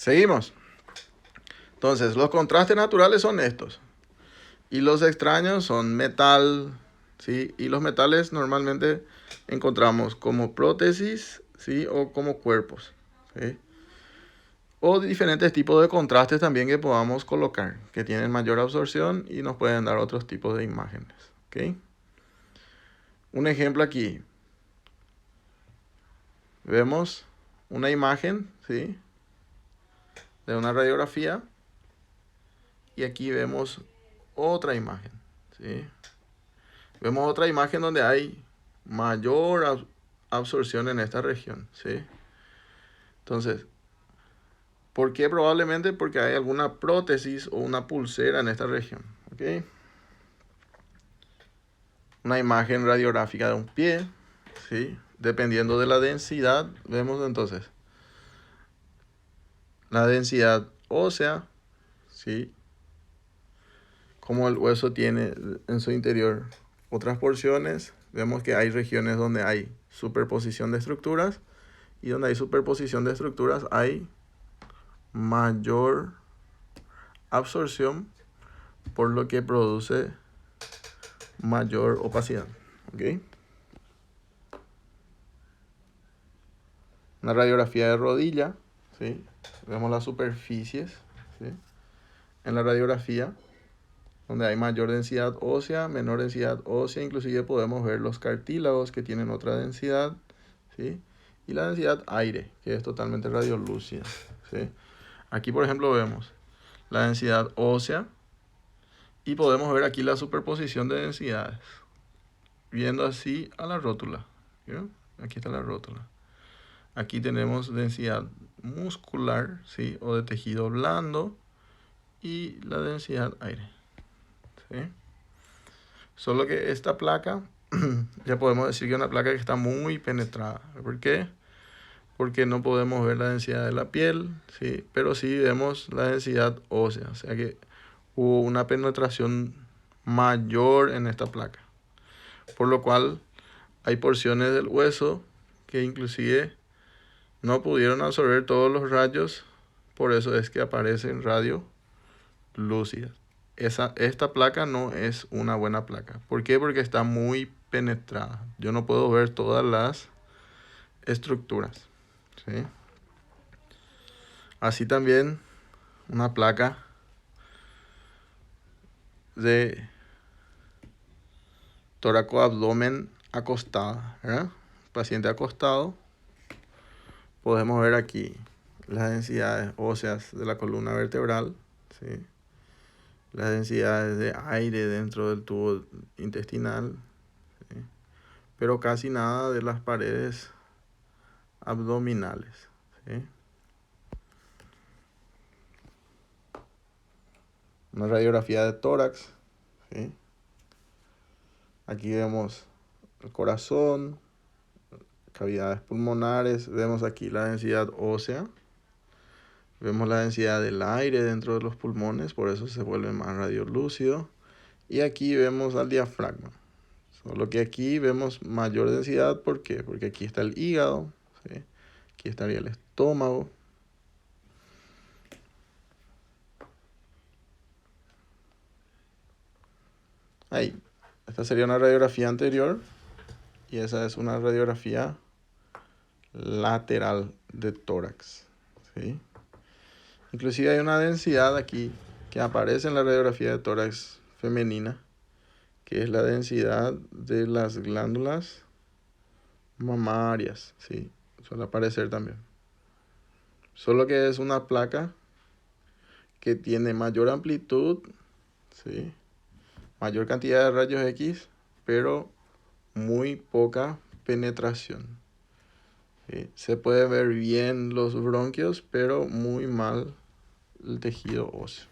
Seguimos. Entonces, los contrastes naturales son estos. Y los extraños son metal, ¿sí? Y los metales normalmente encontramos como prótesis, ¿sí? O como cuerpos, ¿sí? O diferentes tipos de contrastes también que podamos colocar, que tienen mayor absorción y nos pueden dar otros tipos de imágenes, ¿ok? Un ejemplo aquí. Vemos una imagen, ¿sí? De una radiografía. Y aquí vemos otra imagen, ¿sí? Vemos otra imagen donde hay mayor absorción en esta región, ¿sí? Entonces, ¿por qué? Probablemente porque hay alguna prótesis o una pulsera en esta región, ¿ok? Una imagen radiográfica de un pie, ¿sí? Dependiendo de la densidad, vemos entonces la densidad ósea, ¿sí? Como el hueso tiene en su interior otras porciones, vemos que hay regiones donde hay superposición de estructuras y donde hay superposición de estructuras hay mayor absorción, por lo que produce mayor opacidad, ¿ok? Una radiografía de rodilla, ¿sí? Vemos las superficies, ¿sí? En la radiografía, donde hay mayor densidad ósea, menor densidad ósea, inclusive podemos ver los cartílagos que tienen otra densidad, ¿sí? Y la densidad aire, que es totalmente radiolúcida, ¿sí? Aquí, por ejemplo, vemos la densidad ósea y podemos ver aquí la superposición de densidades, viendo así a la rótula, ¿sí? Aquí está la rótula. Aquí tenemos densidad muscular, ¿sí? O de tejido blando y la densidad aire, ¿sí? Solo que esta placa, ya podemos decir que es una placa que está muy penetrada. ¿Por qué? Porque no podemos ver la densidad de la piel, ¿sí? Pero sí vemos la densidad ósea. O sea que hubo una penetración mayor en esta placa. Por lo cual hay porciones del hueso que inclusive no pudieron absorber todos los rayos. Por eso es que aparecen radios lúcidas. Esta placa no es una buena placa. ¿Por qué? Porque está muy penetrada. Yo no puedo ver todas las estructuras, ¿sí? Así también una placa de tóraco-abdomen acostada, ¿verdad? Paciente acostado. Podemos ver aquí las densidades óseas de la columna vertebral, ¿sí? Las densidades de aire dentro del tubo intestinal, ¿sí? Pero casi nada de las paredes abdominales, ¿sí? Una radiografía de tórax, ¿sí? Aquí vemos el corazón, cavidades pulmonares, vemos aquí la densidad ósea, vemos la densidad del aire dentro de los pulmones, por eso se vuelve más radiolúcido. Y aquí vemos al diafragma. Solo que aquí vemos mayor densidad, ¿por qué? Porque aquí está el hígado, ¿sí? Aquí estaría el estómago. Ahí, esta sería una radiografía anterior y esa es una radiografía lateral de tórax, ¿sí? Inclusive hay una densidad aquí que aparece en la radiografía de tórax femenina, que es la densidad de las glándulas mamarias, ¿sí? Suele aparecer también. Solo que es una placa que tiene mayor amplitud, ¿sí? Mayor cantidad de rayos X, pero muy poca penetración, ¿sí? Se puede ver bien los bronquios, pero muy mal el tejido óseo.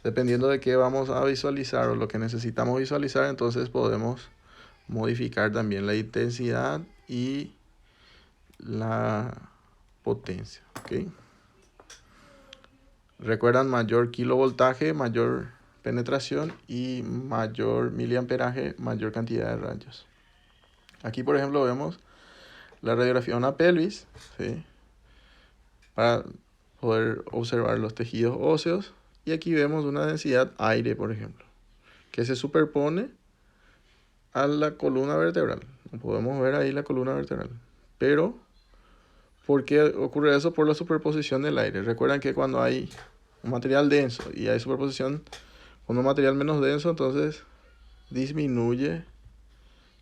Dependiendo de qué vamos a visualizar o lo que necesitamos visualizar, entonces podemos modificar también la intensidad y la potencia, ¿ok? Recuerdan, mayor kilovoltaje, mayor penetración, y mayor miliamperaje, mayor cantidad de rayos. Aquí, por ejemplo, vemos la radiografía de una pelvis, ¿sí? poder observar los tejidos óseos. Y aquí vemos una densidad aire, por ejemplo, que se superpone a la columna vertebral. Podemos ver ahí la columna vertebral. Pero, ¿por qué ocurre eso? Por la superposición del aire. Recuerdan que cuando hay un material denso y hay superposición con un material menos denso, entonces disminuye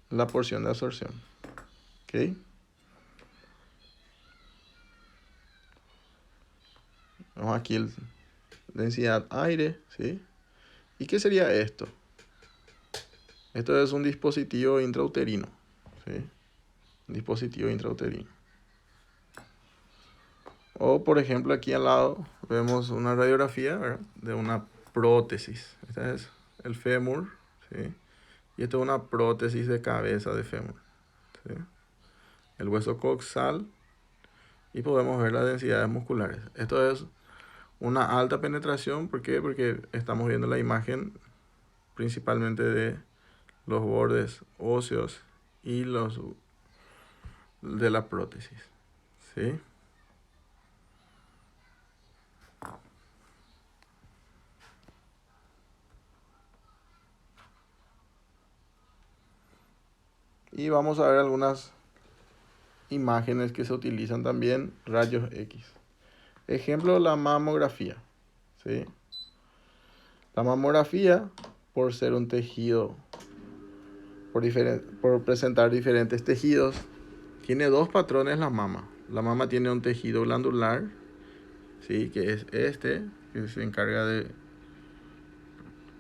la porción de absorción. ¿Ok? Vamos aquí el densidad aire, ¿sí? ¿Y qué sería esto? Esto es un dispositivo intrauterino, ¿sí? Un dispositivo intrauterino. O, por ejemplo, aquí al lado vemos una radiografía, ¿verdad?, de una prótesis. Este es el fémur, ¿sí? Y esta es una prótesis de cabeza de fémur, ¿sí? El hueso coxal, y podemos ver las densidades musculares. Esto es una alta penetración. ¿Por qué? Porque estamos viendo la imagen principalmente de los bordes óseos y los de la prótesis, ¿sí? Y vamos a ver algunas imágenes que se utilizan también, rayos X. Ejemplo, la mamografía, ¿sí? La mamografía, por ser un tejido, por presentar diferentes tejidos, tiene dos patrones la mama. La mama tiene un tejido glandular, ¿sí?, que es este, que se encarga de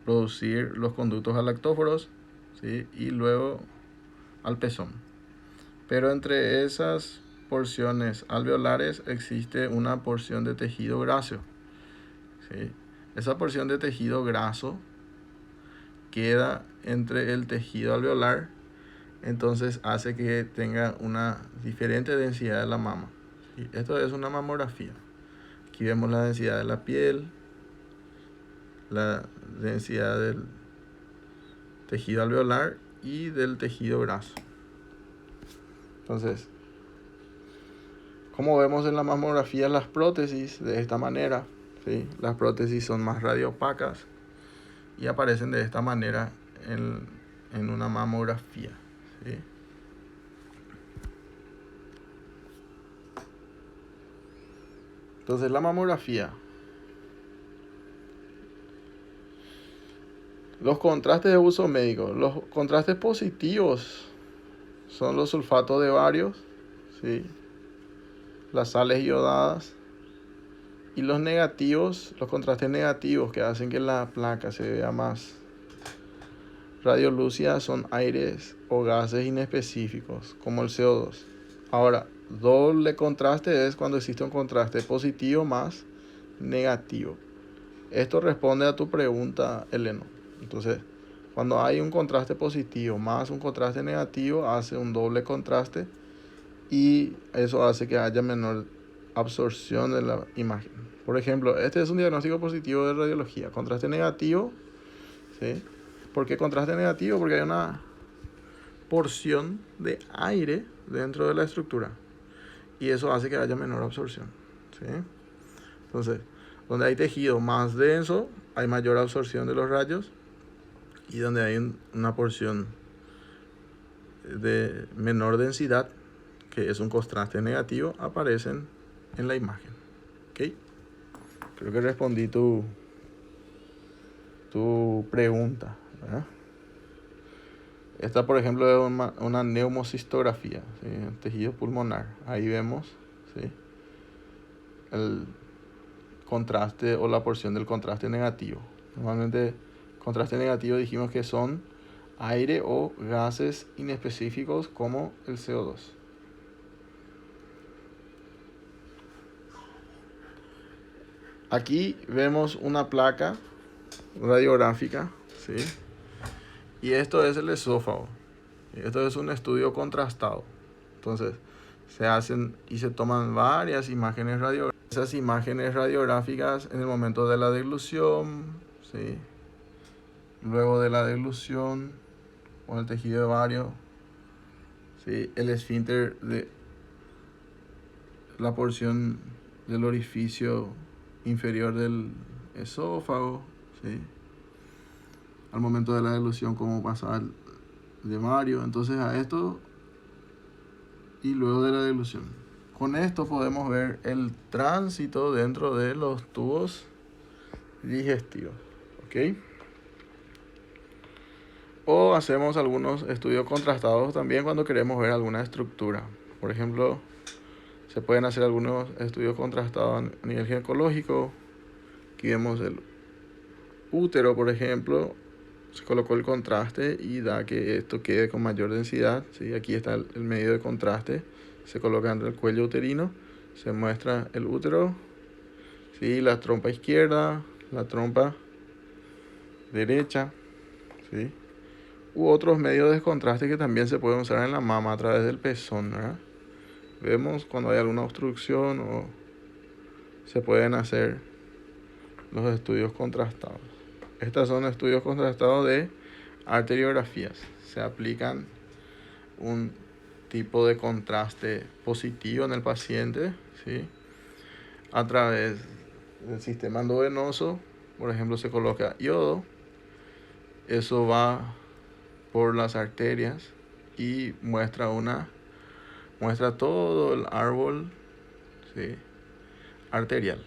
producir los conductos galactóforos, ¿sí?, y luego al pezón. Pero entre esas porciones alveolares existe una porción de tejido graso, ¿sí? Esa porción de tejido graso queda entre el tejido alveolar, entonces hace que tenga una diferente densidad de la mama, ¿sí? Esto es una mamografía. Aquí vemos la densidad de la piel, la densidad del tejido alveolar y del tejido graso. Entonces, como vemos en la mamografía, las prótesis de esta manera, ¿sí? Las prótesis son más radioopacas y aparecen de esta manera en una mamografía, ¿sí? Entonces, la mamografía, los contrastes de uso médico, los contrastes positivos son los sulfatos de barios, ¿sí?, las sales iodadas, y los negativos, los contrastes negativos que hacen que la placa se vea más radiolúcida, son aires o gases inespecíficos, como el CO2. Ahora, doble contraste es cuando existe un contraste positivo más negativo. Esto responde a tu pregunta, Eleno. Entonces, cuando hay un contraste positivo más un contraste negativo, hace un doble contraste y eso hace que haya menor absorción de la imagen. Por ejemplo, este es un diagnóstico positivo de radiología. Contraste negativo, ¿sí? ¿Por qué contraste negativo? Porque hay una porción de aire dentro de la estructura y eso hace que haya menor absorción, ¿sí? Entonces, donde hay tejido más denso, hay mayor absorción de los rayos, y donde hay una porción de menor densidad, que es un contraste negativo, aparecen en la imagen. ¿Ok? Creo que respondí tu pregunta, ¿verdad? Esta, por ejemplo, es una neumocistografía, ¿sí?, tejido pulmonar. Ahí vemos, ¿sí?, el contraste o la porción del contraste negativo. Normalmente, contraste negativo dijimos que son aire o gases inespecíficos como el CO2. Aquí vemos una placa radiográfica, ¿sí?, y esto es el esófago. Esto es un estudio contrastado. Entonces, se hacen y se toman varias imágenes radiográficas. Esas imágenes radiográficas en el momento de la deglución, ¿sí?, luego de la deglución con el tejido de vario, ¿sí?, el esfínter de la porción del orificio inferior del esófago, ¿sí? Al momento de la deglución, cómo pasa el de Mario. Entonces a esto y luego de la deglución. Con esto podemos ver el tránsito dentro de los tubos digestivos, ¿ok? O hacemos algunos estudios contrastados también cuando queremos ver alguna estructura. Por ejemplo, se pueden hacer algunos estudios contrastados a nivel ginecológico. Aquí vemos el útero, por ejemplo. Se colocó el contraste y da que esto quede con mayor densidad, ¿sí? Aquí está el medio de contraste. Se coloca en el cuello uterino. Se muestra el útero, ¿sí? La trompa izquierda, la trompa derecha, ¿sí? U otros medios de contraste que también se pueden usar en la mama a través del pezón, ¿verdad? Vemos cuando hay alguna obstrucción o se pueden hacer los estudios contrastados. Estos son estudios contrastados de arteriografías. Se aplican un tipo de contraste positivo en el paciente, ¿sí? A través del sistema endovenoso. Por ejemplo, se coloca yodo. Eso va por las arterias y muestra todo el árbol, ¿sí? Arterial.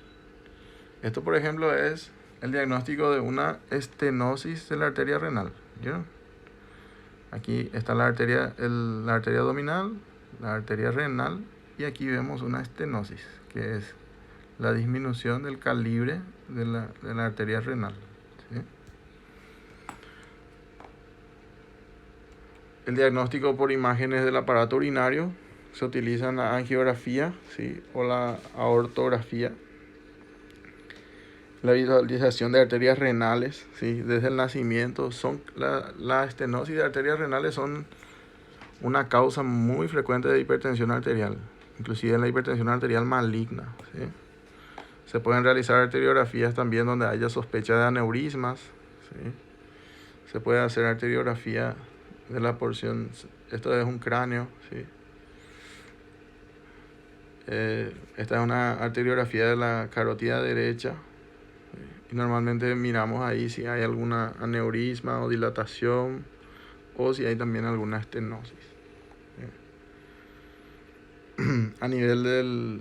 Esto, por ejemplo, es el diagnóstico de una estenosis de la arteria renal. ¿Vieron? Aquí está la arteria abdominal, la arteria renal, y aquí vemos una estenosis, que es la disminución del calibre de la arteria renal, ¿sí? El diagnóstico por imágenes del aparato urinario se utiliza en la angiografía, ¿sí? O la aortografía. La visualización de arterias renales, ¿sí? Desde el nacimiento. La estenosis de arterias renales son una causa muy frecuente de hipertensión arterial, inclusive en la hipertensión arterial maligna, ¿sí? Se pueden realizar arteriografías también donde haya sospecha de aneurismas, ¿sí? Se puede hacer arteriografía de la porción, esto es un cráneo, ¿sí? Esta es una arteriografía de la carótida derecha, ¿sí? Y normalmente miramos ahí si hay alguna aneurisma o dilatación o si hay también alguna estenosis. A nivel de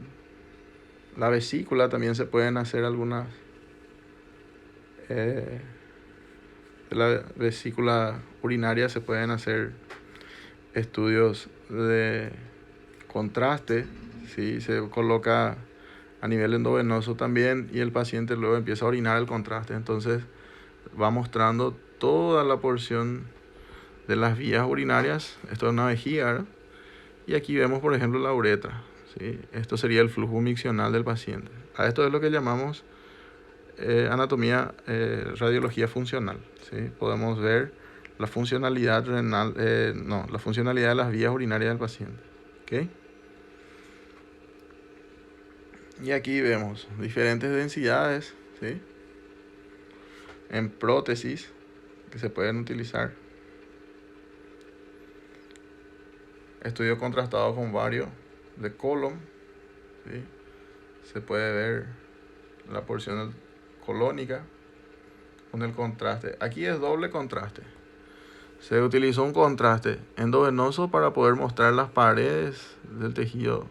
la vesícula también se pueden hacer algunas de la vesícula urinaria se pueden hacer estudios de contraste, ¿sí? Se coloca a nivel endovenoso también y el paciente luego empieza a orinar el contraste, entonces va mostrando toda la porción de las vías urinarias. Esto es una vejiga, ¿verdad? Y aquí vemos, por ejemplo, la uretra, ¿sí? Esto sería el flujo miccional del paciente. A esto es lo que llamamos anatomía, radiología funcional, ¿sí? Podemos ver la funcionalidad renal, la funcionalidad de las vías urinarias del paciente, ¿ok? Y aquí vemos diferentes densidades, ¿sí? En prótesis que se pueden utilizar. Estudio contrastado con varios de colon, ¿sí? Se puede ver la porción colónica con el contraste. Aquí es doble contraste. Se utilizó un contraste endovenoso para poder mostrar las paredes del tejido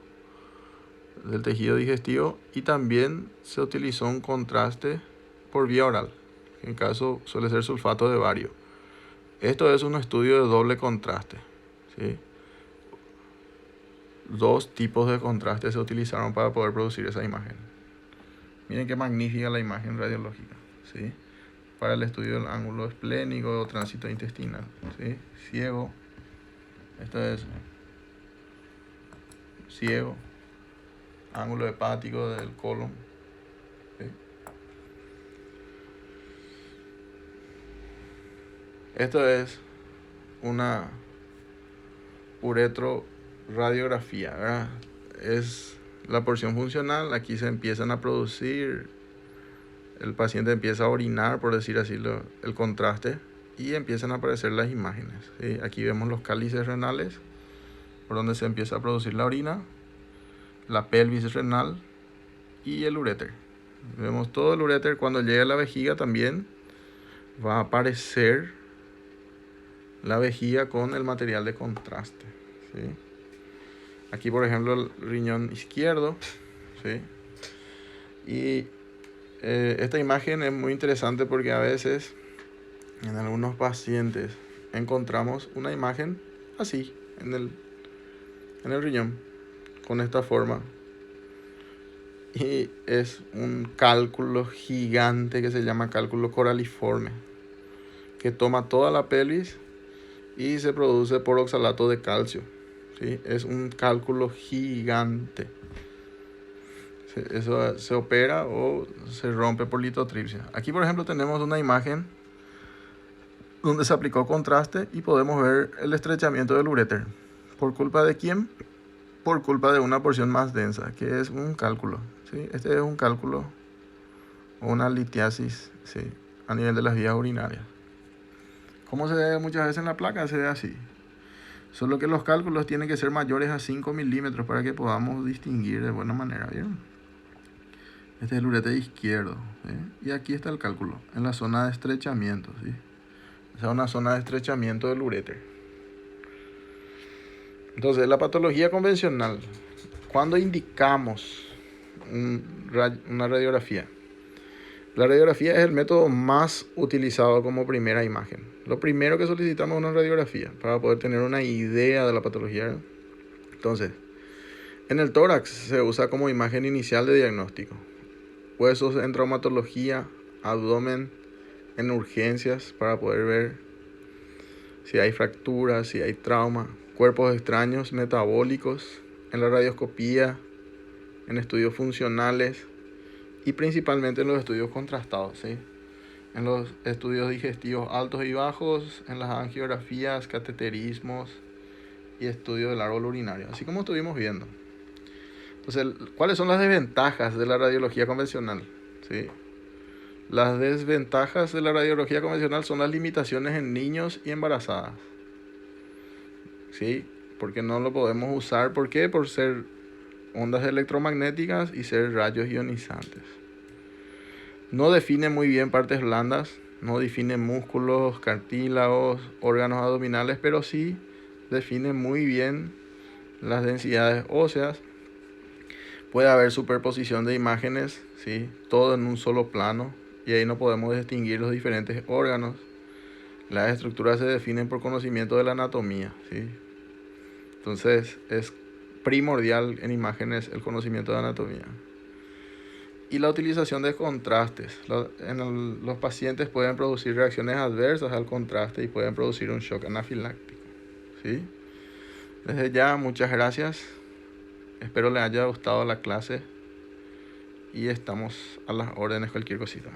digestivo y también se utilizó un contraste por vía oral. En el caso suele ser sulfato de bario. Esto es un estudio de doble contraste, ¿sí? Dos tipos de contraste se utilizaron para poder producir esa imagen. Miren qué magnífica la imagen radiológica, ¿sí? Para el estudio del ángulo esplénico o tránsito intestinal, ¿sí? Ciego. Esto es ciego. Ángulo hepático del colon, ¿sí? Esto es una uretroradiografía, ¿verdad? Es la porción funcional. Aquí se empiezan a producir, el paciente empieza a orinar, por decir así, el contraste, y empiezan a aparecer las imágenes, ¿sí? Aquí vemos los cálices renales, por donde se empieza a producir la orina, la pelvis renal, y el uréter. Vemos todo el uréter. Cuando llegue a la vejiga también va a aparecer la vejiga con el material de contraste, ¿sí? Aquí, por ejemplo, el riñón izquierdo, ¿sí? Y esta imagen es muy interesante porque a veces en algunos pacientes encontramos una imagen así en el riñón, con esta forma. Y es un cálculo gigante que se llama cálculo coraliforme, que toma toda la pelvis y se produce por oxalato de calcio, ¿sí? Es un cálculo gigante. Eso se opera o se rompe por litotripsia. Aquí, por ejemplo, tenemos una imagen donde se aplicó contraste y podemos ver el estrechamiento del uréter. ¿Por culpa de quién? Por culpa de una porción más densa, que es un cálculo, ¿sí? Este es un cálculo o una litiasis, ¿sí? A nivel de las vías urinarias. ¿Cómo se ve muchas veces en la placa? Se ve así. Solo que los cálculos tienen que ser mayores a 5 milímetros para que podamos distinguir de buena manera, ¿vieron? Este es el uréter izquierdo, ¿sí? Y aquí está el cálculo, en la zona de estrechamiento, ¿sí? O sea, una zona de estrechamiento del uréter. Entonces, la patología convencional, cuando indicamos una radiografía, la radiografía es el método más utilizado como primera imagen. Lo primero que solicitamos es una radiografía para poder tener una idea de la patología. Entonces, en el tórax se usa como imagen inicial de diagnóstico. Huesos en traumatología, abdomen en urgencias para poder ver si hay fracturas, si hay trauma, cuerpos extraños metabólicos, en la radioscopía, en estudios funcionales y principalmente en los estudios contrastados, ¿sí? En los estudios digestivos altos y bajos, en las angiografías, cateterismos y estudios del árbol urinario, así como estuvimos viendo. Entonces, ¿cuáles son las desventajas de la radiología convencional? ¿Sí? Las desventajas de la radiología convencional son las limitaciones en niños y embarazadas, ¿sí? Porque no lo podemos usar. ¿Por qué? Por ser ondas electromagnéticas y ser rayos ionizantes. No define muy bien partes blandas, no define músculos, cartílagos, órganos abdominales, pero sí define muy bien las densidades óseas. Puede haber superposición de imágenes, ¿sí? Todo en un solo plano, y ahí no podemos distinguir los diferentes órganos. Las estructuras se definen por conocimiento de la anatomía, ¿sí? Entonces es primordial en imágenes el conocimiento de anatomía. Y la utilización de contrastes. Los pacientes pueden producir reacciones adversas al contraste y pueden producir un shock anafiláctico, ¿sí? Desde ya, muchas gracias. Espero les haya gustado la clase y estamos a las órdenes cualquier cosita.